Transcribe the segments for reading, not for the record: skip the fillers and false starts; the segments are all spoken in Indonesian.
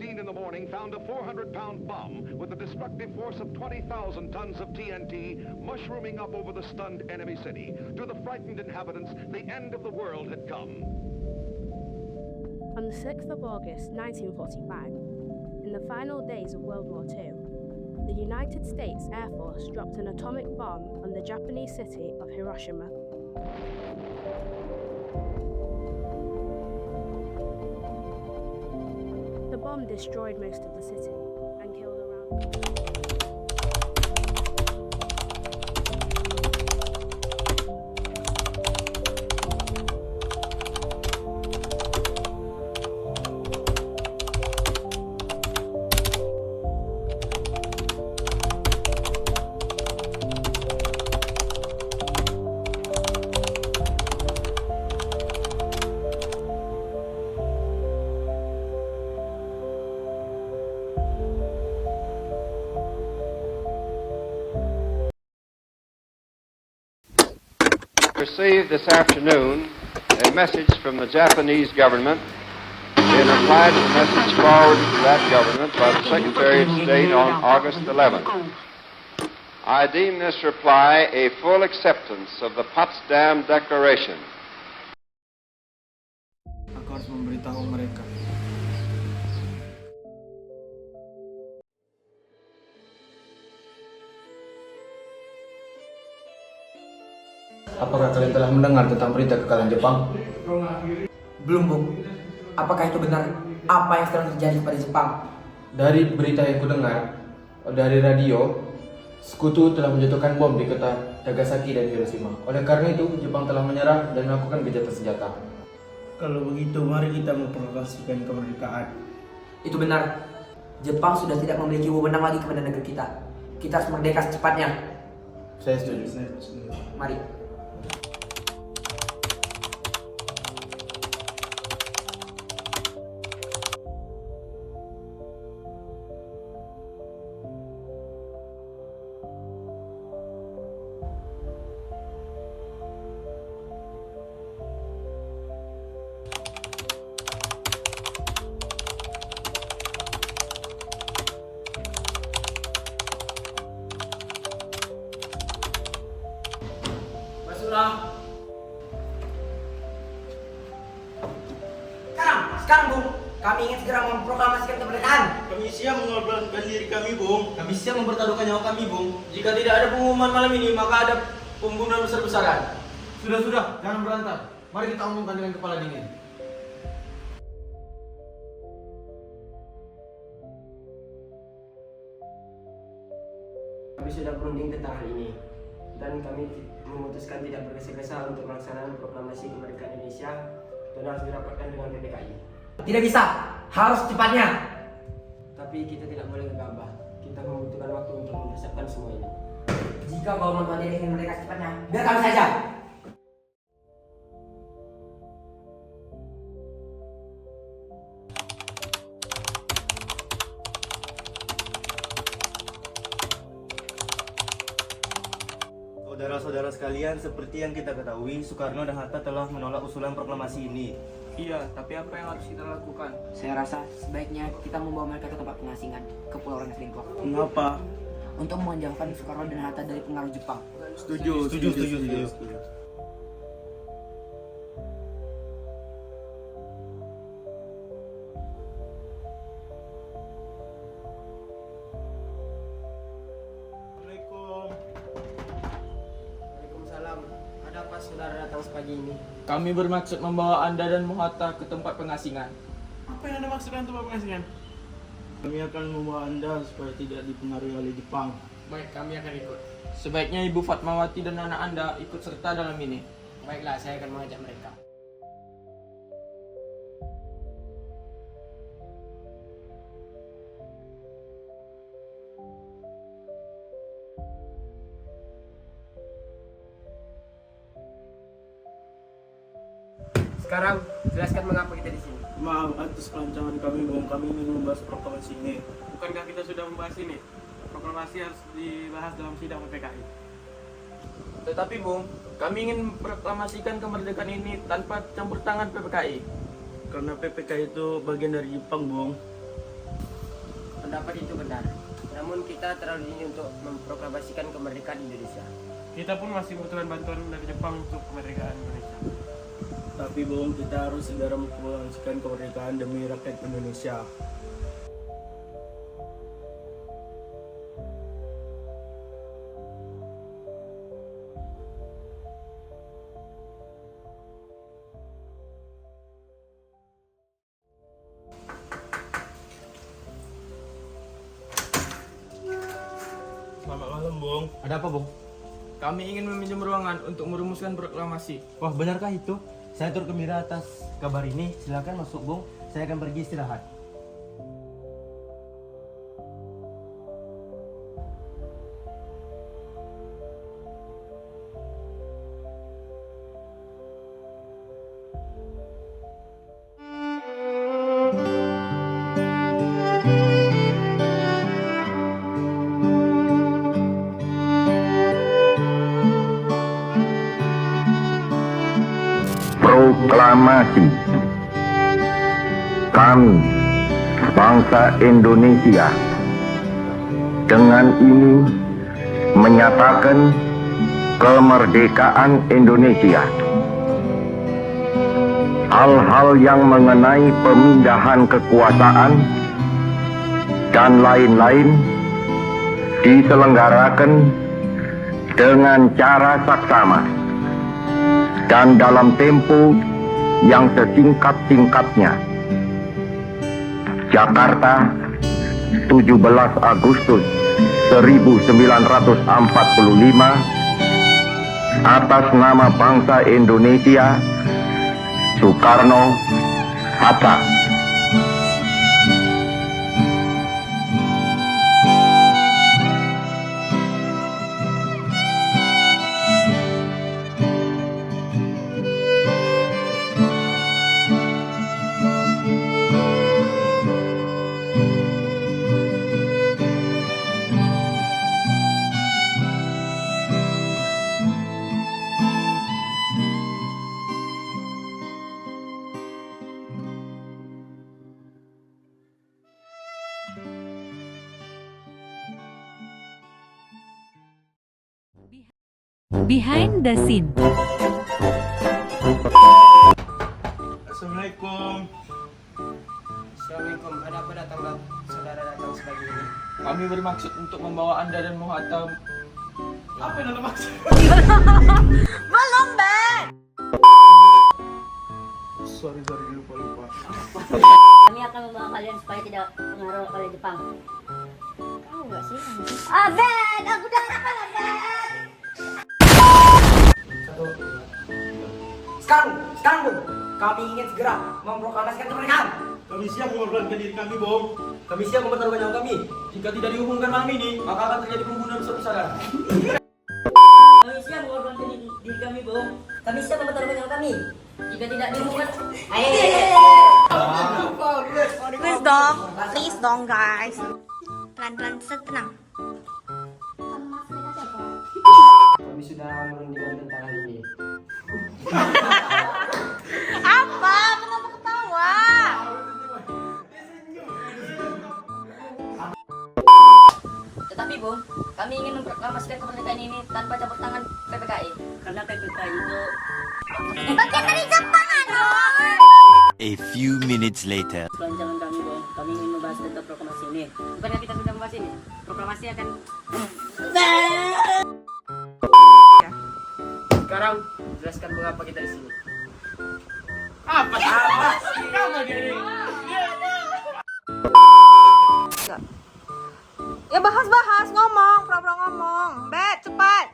In the morning found a 400-pound bomb with a destructive force of 20,000 tons of TNT mushrooming up over the stunned enemy city. To the frightened inhabitants, the end of the world had come. On the 6th of August 1945, in the final days of World War II, the United States Air Force dropped an atomic bomb on the Japanese city of Hiroshima. The bomb destroyed most of the city and killed around... Received this afternoon a message from the Japanese government in reply to the message forwarded to that government by the Secretary of State on August 11th. I deem this reply a full acceptance of the Potsdam Declaration. Aku harus memberitahu mereka. Apakah kalian telah mendengar tentang berita kekalahan Jepang? Belum, Bu. Apakah itu benar? Apa yang sedang terjadi pada Jepang? Dari berita yang kudengar dari radio, sekutu telah menjatuhkan bom di kota Nagasaki dan Hiroshima. Oleh karena itu, Jepang telah menyerah dan melakukan gencatan senjata. Kalau begitu, mari kita memproklamasikan kemerdekaan. Itu benar. Jepang sudah tidak memiliki wewenang lagi kepada negeri kita. Kita harus merdeka secepatnya. Saya setuju. Mari. Sekarang, Bung, kami ingin segera memproklamasikan kemerdekaan. Kami siap mengorbankan diri kami, Bung. Kami siap mempertaruhkan nyawa kami, Bung. Jika tidak ada pengumuman malam ini, maka ada pembunuhan besar-besaran. Sudah, jangan berantak. Mari kita omongkan dengan kepala dingin. Kami sudah berunding tentang hal ini, dan kami memutuskan tidak bergesa-gesa untuk melaksanakan proklamasi kemerdekaan Indonesia dan harus dirapatkan dengan PPKI. Tidak bisa, harus cepatnya. Tapi kita tidak boleh gegabah. Kita membutuhkan waktu untuk mempersiapkan semua ini. Jika Bapak Tuan tidak ingin merdeka secepatnya, biarkan saja. Saudara-saudara sekalian, seperti yang kita ketahui, Soekarno dan Hatta telah menolak usulan proklamasi ini. Iya, tapi apa yang harus kita lakukan? Saya rasa sebaiknya kita membawa mereka ke tempat pengasingan, ke Pulau Rengas Dengklok. Mengapa? Untuk menjauhkan Soekarno dan Hatta dari pengaruh Jepang. Setuju. Ada apa saudara datang sepagi ini? Kami bermaksud membawa Anda dan Muhatta ke tempat pengasingan. Apa yang Anda maksudkan tempat pengasingan? Kami akan membawa Anda supaya tidak dipengaruhi oleh Jepang. Baik, kami akan ikut. Sebaiknya Ibu Fatmawati dan anak Anda ikut serta dalam ini. Baiklah, saya akan mengajak mereka. Sekarang jelaskan mengapa kita di sini. Maaf atas pelancangan kami, Bung. Kami ingin membahas proklamasi ini. Bukankah kita sudah membahas ini? Proklamasi harus dibahas dalam sidang PPKI. Tetapi Bung, kami ingin proklamasikan kemerdekaan ini tanpa campur tangan PPKI. Karena PPKI itu bagian dari Jepang, Bung. Pendapat itu benar. Namun kita terlalu dini untuk memproklamasikan kemerdekaan Indonesia. Kita pun masih membutuhkan bantuan dari Jepang untuk kemerdekaan Indonesia. Tapi Bung, kita harus segera memproklamasikan kemerdekaan demi rakyat Indonesia. Selamat malam, Bung. Ada apa, Bung? Kami ingin meminjam ruangan untuk merumuskan proklamasi. Wah, benarkah itu? Saya turut gembira atas kabar ini. Silakan masuk, Bung. Saya akan pergi istirahat. Proklamasi. Kami, bangsa Indonesia, dengan ini menyatakan kemerdekaan Indonesia. Hal-hal yang mengenai pemindahan kekuasaan dan lain-lain diselenggarakan dengan cara saksama dan dalam tempo yang sesingkat-singkatnya. Jakarta, 17 Agustus 1945, atas nama bangsa Indonesia, Soekarno Hatta. Behind the scene. Assalamualaikum. Assalamualaikum. Ada apa datang saudara datang sebagai ini? Kami bermaksud untuk membawa Anda dan Muhatta. Apa yang Anda maksud? Belum, Ben. Sorry, lupa. Kami akan membawa kalian supaya tidak pengaruh oleh Jepang. Tahu nggak sih? Ben, aku udah kepala, Ben. Sekarang Bung, kami ingin segera memproklamasikan kemerdekaan. Kami siap mengorbankan diri kami, Bung. Kami siap mempertaruhkan nyawa kami. Jika tidak diumumkan malam ini, maka akan terjadi pembunuhan besar-besaran. Kami siap mengorbankan diri kami, Bung. Kami siap mempertaruhkan nyawa kami. Jika tidak diumumkan, Please dong guys. Pelan-pelan, tenang. Kami sudah merundingkan tentang hal ini. Apa? Kenapa ketawa? tetapi Bung, kami ingin memproklamasikan kemerdekaan ini tanpa campur tangan PPKI. Karena PPKI itu Bagian dari Jepang, A few minutes later. pelancangan kami, Bung. Kami ingin membahas tentang proklamasi ini. Bukankah kita sudah membahas ini? Proklamasi akan Sekarang jelaskan mengapa kita di sini. Apa sih? Kamu gini. Ya bahas ngomong, pura-pura ngomong. Bet, cepat.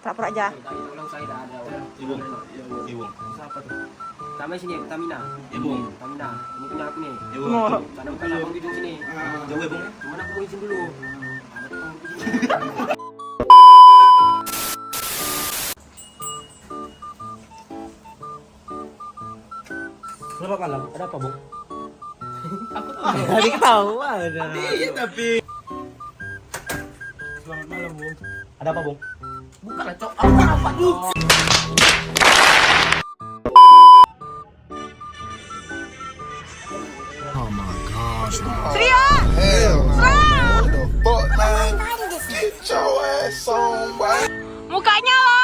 Pura-pura aja. Kita ulang saya tidak ada. Ibu. Siapa tuh? Pertama sini Pertamina. Ya bung. Pertamina. Ini punya aku nih. Ya bung. Mana bukan abang duduk sini. Jauh ya bung. Cuman aku mau izin dulu. Selamat malam. Ada apa, Bung? Tadi ketawa. Iya tapi. Selamat malam, Bung. Ada apa, Bung? Bukan lah, Cok. Apa Cok? Ria! Fuck, man. Get your ass on, boy. Mukanya loh!